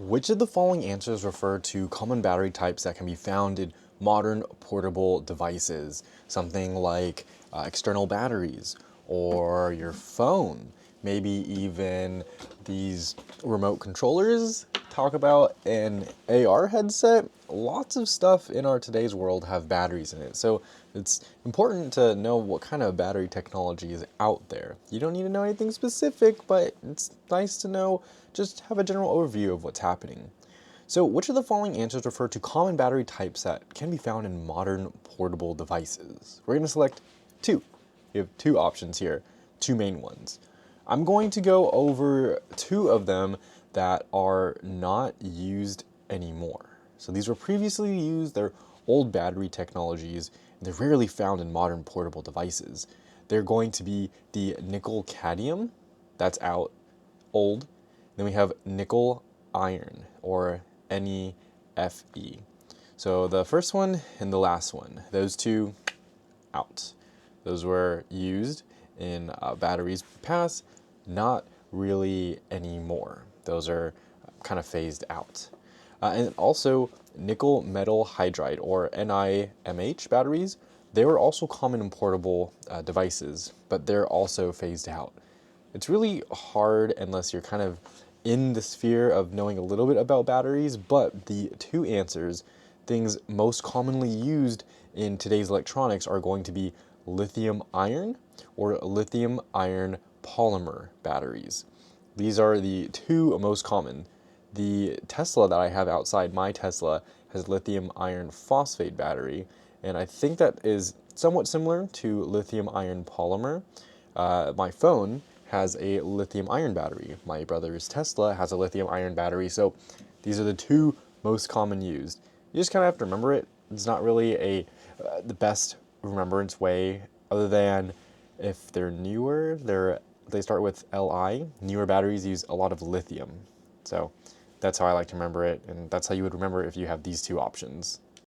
Which of the following answers refer to common battery types that can be found in modern portable devices? Something like external batteries, or your phone, maybe even these remote controllers. Talk about an AR headset. Lots of stuff in our today's world have batteries in it. So it's important to know what kind of battery technology is out there. You don't need to know anything specific, but it's nice to know, just have a general overview of what's happening. So which of the following answers refer to common battery types that can be found in modern portable devices? We're going to select two. We have two options here, two main ones. I'm going to go over two of them that are not used anymore. So these were previously used, they're old battery technologies, and they're rarely found in modern portable devices. They're going to be the nickel cadmium, that's out, old. Then we have nickel iron, or NeFe. So the first one and the last one, those two, out. Those were used in batteries past, not really anymore. Those are kind of phased out. And also nickel metal hydride, or NiMH batteries, they were also common in portable devices, but they're also phased out. It's really hard unless you're kind of in the sphere of knowing a little bit about batteries, but the two answers, things most commonly used in today's electronics, are going to be lithium iron or lithium iron polymer batteries. These are the two most common. The Tesla that I have outside, my Tesla, has lithium iron phosphate battery, and I think that is somewhat similar to lithium iron polymer. My phone has a lithium iron battery. My brother's Tesla has a lithium iron battery, so these are the two most common used. You just kind of have to remember it. It's not really the best remembrance way, other than if they're newer, they start with Li. Newer batteries use a lot of lithium. So that's how I like to remember it, and that's how you would remember it if you have these two options.